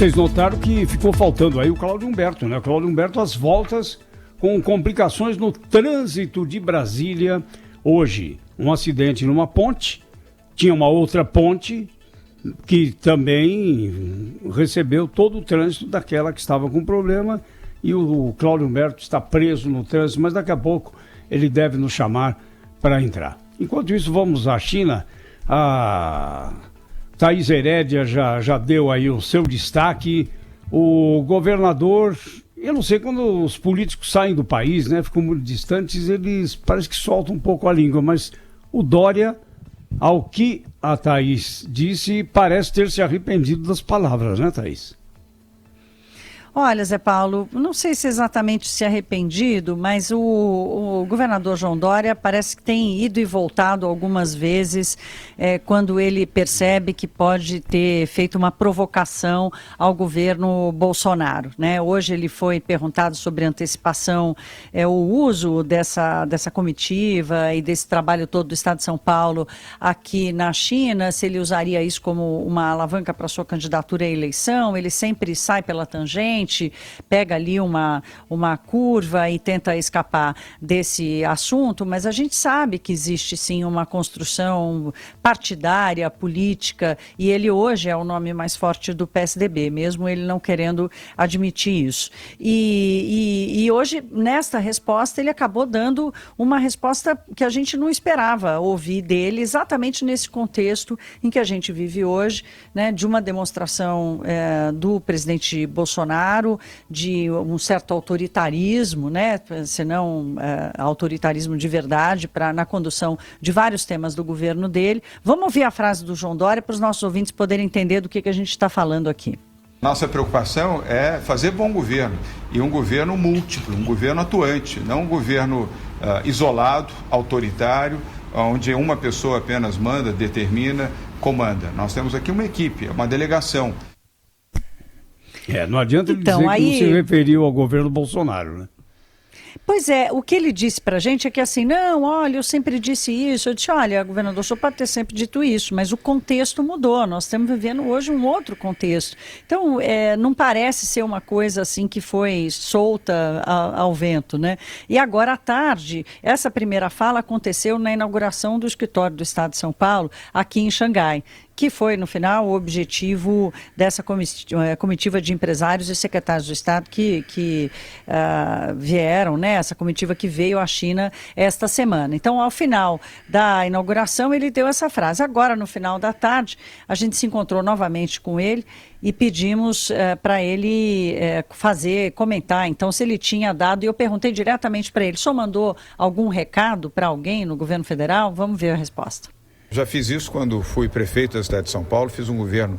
Vocês notaram que ficou faltando aí o Cláudio Humberto, né? O Cláudio Humberto, as voltas com complicações no trânsito de Brasília hoje. Um acidente numa ponte, tinha uma outra ponte que também recebeu todo o trânsito daquela que estava com problema e o Cláudio Humberto está preso no trânsito, mas daqui a pouco ele deve nos chamar para entrar. Enquanto isso, vamos à China. A Thaís Herédia já deu aí o seu destaque. O governador, eu não sei, quando os políticos saem do país, né, ficam muito distantes, eles parece que soltam um pouco a língua, mas o Dória, ao que a Thaís disse, parece ter se arrependido das palavras, né, Thaís? Olha, Zé Paulo, não sei se exatamente se arrependido, mas o governador João Dória parece que tem ido e voltado algumas vezes quando ele percebe que pode ter feito uma provocação ao governo Bolsonaro, né? Hoje ele foi perguntado sobre antecipação, o uso dessa comitiva e desse trabalho todo do Estado de São Paulo aqui na China, se ele usaria isso como uma alavanca para sua candidatura à eleição. Ele sempre sai pela tangente, pega ali uma curva e tenta escapar desse assunto, mas a gente sabe que existe sim uma construção partidária, política, e ele hoje é o nome mais forte do PSDB, mesmo ele não querendo admitir isso. E hoje, nesta resposta, ele acabou dando uma resposta que a gente não esperava ouvir dele, exatamente nesse contexto em que a gente vive hoje, né, de uma demonstração do presidente Bolsonaro, de um certo autoritarismo, né, se não autoritarismo de verdade, na condução de vários temas do governo dele. Vamos ouvir a frase do João Dória para os nossos ouvintes poderem entender do que a gente está falando aqui. Nossa preocupação é fazer bom governo, e um governo múltiplo, um governo atuante, não um governo isolado, autoritário, onde uma pessoa apenas manda, determina, comanda. Nós temos aqui uma equipe, uma delegação. Não adianta ele dizer que não se referiu ao governo Bolsonaro, né? Pois é, o que ele disse pra gente é que assim, não, olha, eu sempre disse isso. Eu disse, olha, governador, o senhor pode ter sempre dito isso, mas o contexto mudou, nós estamos vivendo hoje um outro contexto. Então, não parece ser uma coisa assim que foi solta ao vento, né? E agora à tarde, essa primeira fala aconteceu na inauguração do escritório do Estado de São Paulo, aqui em Xangai, que foi, no final, o objetivo dessa comitiva de empresários e secretários do Estado que vieram, né, essa comitiva que veio à China esta semana. Então, ao final da inauguração, ele deu essa frase. Agora, no final da tarde, a gente se encontrou novamente com ele e pedimos para ele comentar, então, se ele tinha dado, e eu perguntei diretamente para ele, só mandou algum recado para alguém no governo federal? Vamos ver a resposta. Já fiz isso quando fui prefeito da cidade de São Paulo, fiz um governo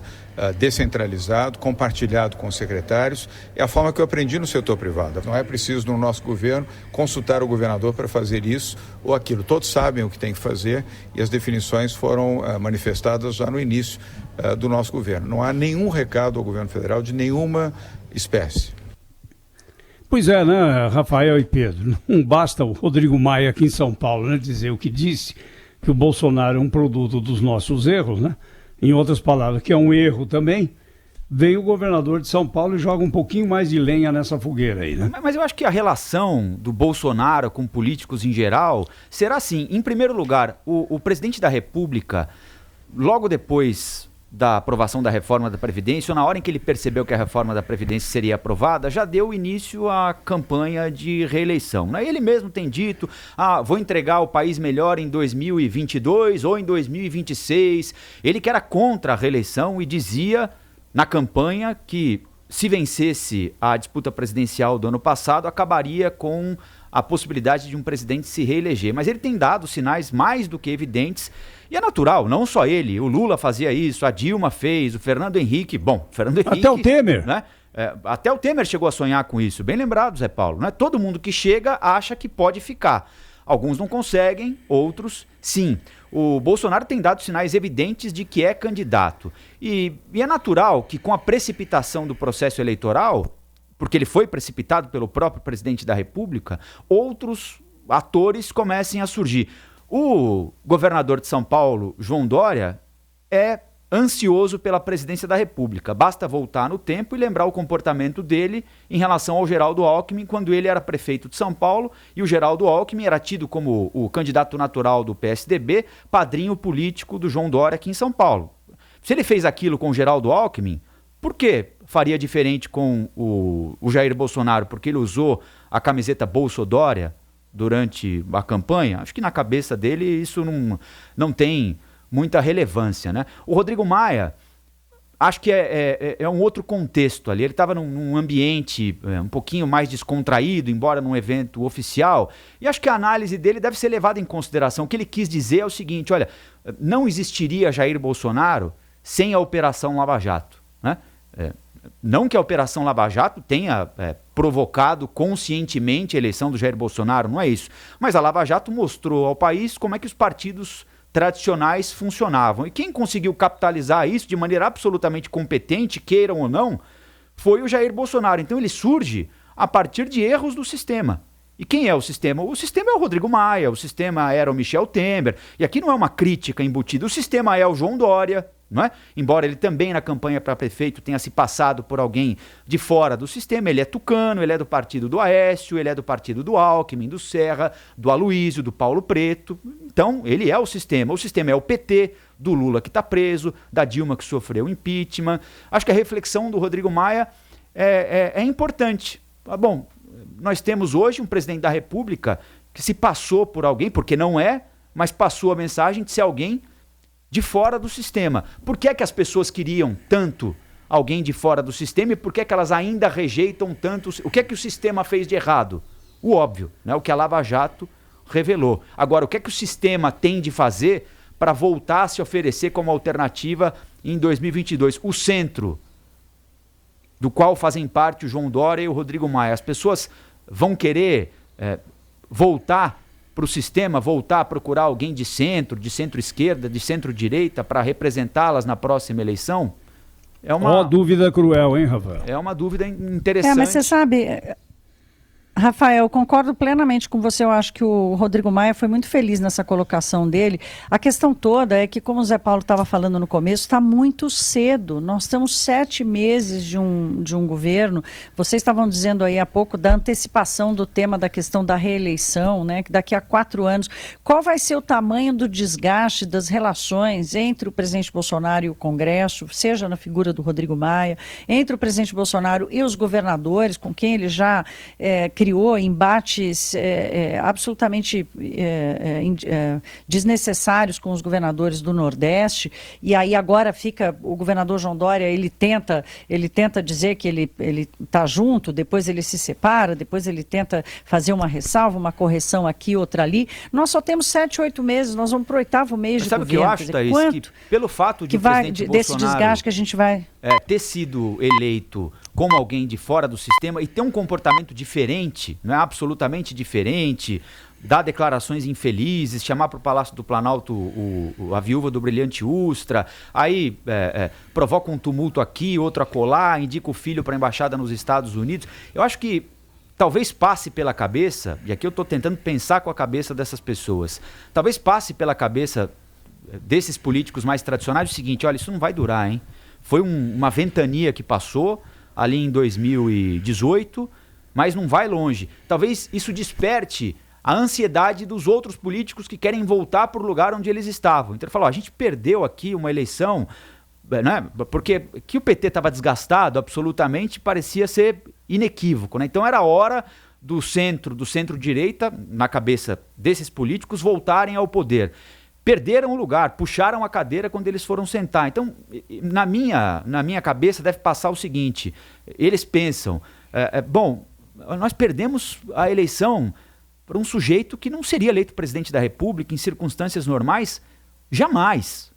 descentralizado, compartilhado com os secretários, é a forma que eu aprendi no setor privado. Não é preciso no nosso governo consultar o governador para fazer isso ou aquilo. Todos sabem o que tem que fazer e as definições foram manifestadas já no início do nosso governo. Não há nenhum recado ao governo federal de nenhuma espécie. Pois é, né, Rafael e Pedro? Não basta o Rodrigo Maia aqui em São Paulo, né, dizer o que disse, que o Bolsonaro é um produto dos nossos erros, né? Em outras palavras, que é um erro também, vem o governador de São Paulo e joga um pouquinho mais de lenha nessa fogueira aí, né? Mas eu acho que a relação do Bolsonaro com políticos em geral será assim. Em primeiro lugar, o presidente da República, logo depois da aprovação da reforma da Previdência, ou na hora em que ele percebeu que a reforma da Previdência seria aprovada, já deu início à campanha de reeleição. Ele mesmo tem dito, vou entregar o país melhor em 2022 ou em 2026. Ele que era contra a reeleição e dizia na campanha que, se vencesse a disputa presidencial do ano passado, acabaria com a possibilidade de um presidente se reeleger. Mas ele tem dado sinais mais do que evidentes. E é natural, não só ele, o Lula fazia isso, a Dilma fez, o Fernando Henrique, até o Temer, né? Até o Temer chegou a sonhar com isso, bem lembrado, Zé Paulo, né? Todo mundo que chega acha que pode ficar. Alguns não conseguem, outros sim. O Bolsonaro tem dado sinais evidentes de que é candidato. E é natural que com a precipitação do processo eleitoral, porque ele foi precipitado pelo próprio presidente da República, outros atores comecem a surgir. O governador de São Paulo, João Dória, é ansioso pela presidência da República. Basta voltar no tempo e lembrar o comportamento dele em relação ao Geraldo Alckmin, quando ele era prefeito de São Paulo, e o Geraldo Alckmin era tido como o candidato natural do PSDB, padrinho político do João Dória aqui em São Paulo. Se ele fez aquilo com o Geraldo Alckmin, por que faria diferente com o Jair Bolsonaro? Porque ele usou a camiseta Bolsodória durante a campanha? Acho que na cabeça dele isso não tem muita relevância, né? O Rodrigo Maia, acho que é um outro contexto ali. Ele estava num ambiente um pouquinho mais descontraído, embora num evento oficial, e acho que a análise dele deve ser levada em consideração. O que ele quis dizer é o seguinte: olha, não existiria Jair Bolsonaro sem a Operação Lava Jato, né? Não que a Operação Lava Jato tenha provocado conscientemente a eleição do Jair Bolsonaro, não é isso. Mas a Lava Jato mostrou ao país como é que os partidos tradicionais funcionavam. E quem conseguiu capitalizar isso de maneira absolutamente competente, queiram ou não, foi o Jair Bolsonaro. Então ele surge a partir de erros do sistema. E quem é o sistema? O sistema é o Rodrigo Maia, o sistema era o Michel Temer. E aqui não é uma crítica embutida. O sistema é o João Dória, não é? Embora ele também na campanha para prefeito tenha se passado por alguém de fora do sistema, ele é tucano, ele é do partido do Aécio, ele é do partido do Alckmin, do Serra, do Aloysio, do Paulo Preto. Então, ele é o sistema. O sistema é o PT, do Lula que está preso, da Dilma que sofreu impeachment. Acho que a reflexão do Rodrigo Maia é importante. Bom, nós temos hoje um presidente da República que se passou por alguém, porque não é, mas passou a mensagem de ser alguém de fora do sistema. Por que é que as pessoas queriam tanto alguém de fora do sistema e por que é que elas ainda rejeitam tanto? O que é que o sistema fez de errado? O óbvio, né? O que a Lava Jato revelou. Agora, o que é que o sistema tem de fazer para voltar a se oferecer como alternativa em 2022? O centro, do qual fazem parte o João Dória e o Rodrigo Maia. As pessoas vão querer voltar para o sistema, voltar a procurar alguém de centro-esquerda, de centro-direita, para representá-las na próxima eleição? É uma dúvida cruel, hein, Rafael? É uma dúvida interessante. Mas você sabe, Rafael, concordo plenamente com você. Eu acho que o Rodrigo Maia foi muito feliz nessa colocação dele. A questão toda é que, como o Zé Paulo estava falando no começo, está muito cedo. Nós estamos 7 meses de um governo. Vocês estavam dizendo aí há pouco da antecipação do tema da questão da reeleição, né? Que daqui a 4 anos. Qual vai ser o tamanho do desgaste das relações entre o presidente Bolsonaro e o Congresso, seja na figura do Rodrigo Maia, entre o presidente Bolsonaro e os governadores, com quem ele já criou embates absolutamente desnecessários com os governadores do Nordeste, e aí agora fica o governador João Dória, ele tenta dizer que ele está junto, depois ele se separa, depois ele tenta fazer uma ressalva, uma correção aqui, outra ali. Nós só temos 7, 8 meses, nós vamos para o 8º mês de governo. Sabe o que eu acho, Thaís? Que pelo fato de o presidente Bolsonaro desse desgaste que a gente vai ter sido eleito como alguém de fora do sistema e ter um comportamento diferente, não é absolutamente diferente, dar declarações infelizes, chamar para o Palácio do Planalto a viúva do brilhante Ustra, aí provoca um tumulto aqui, outro acolá, indica o filho para a embaixada nos Estados Unidos. Eu acho que talvez passe pela cabeça, e aqui eu estou tentando pensar com a cabeça dessas pessoas, talvez passe pela cabeça desses políticos mais tradicionais o seguinte: olha, isso não vai durar, hein? Foi uma ventania que passou ali em 2018, mas não vai longe. Talvez isso desperte a ansiedade dos outros políticos que querem voltar para o lugar onde eles estavam. Então ele falou: a gente perdeu aqui uma eleição, né? Porque que o PT estava desgastado absolutamente parecia ser inequívoco, né? Então era hora do centro-direita, na cabeça desses políticos, voltarem ao poder. Perderam o lugar, puxaram a cadeira quando eles foram sentar. Então, na minha cabeça deve passar o seguinte: eles pensam, bom, nós perdemos a eleição para um sujeito que não seria eleito presidente da República em circunstâncias normais, jamais.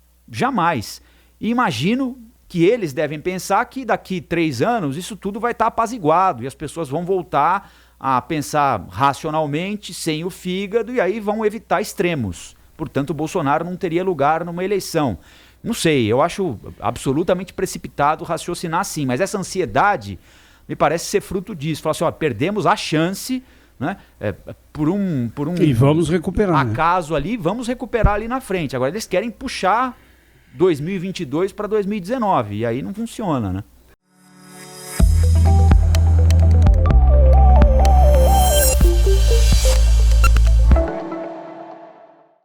E imagino que eles devem pensar que daqui 3 anos isso tudo vai estar apaziguado e as pessoas vão voltar a pensar racionalmente, sem o fígado, e aí vão evitar extremos. Portanto, o Bolsonaro não teria lugar numa eleição. Não sei, eu acho absolutamente precipitado raciocinar assim, mas essa ansiedade me parece ser fruto disso. Falar assim, ó, perdemos a chance, né, por um e vamos recuperar, acaso, né? Ali, vamos recuperar ali na frente. Agora eles querem puxar 2022 para 2019, e aí não funciona, né?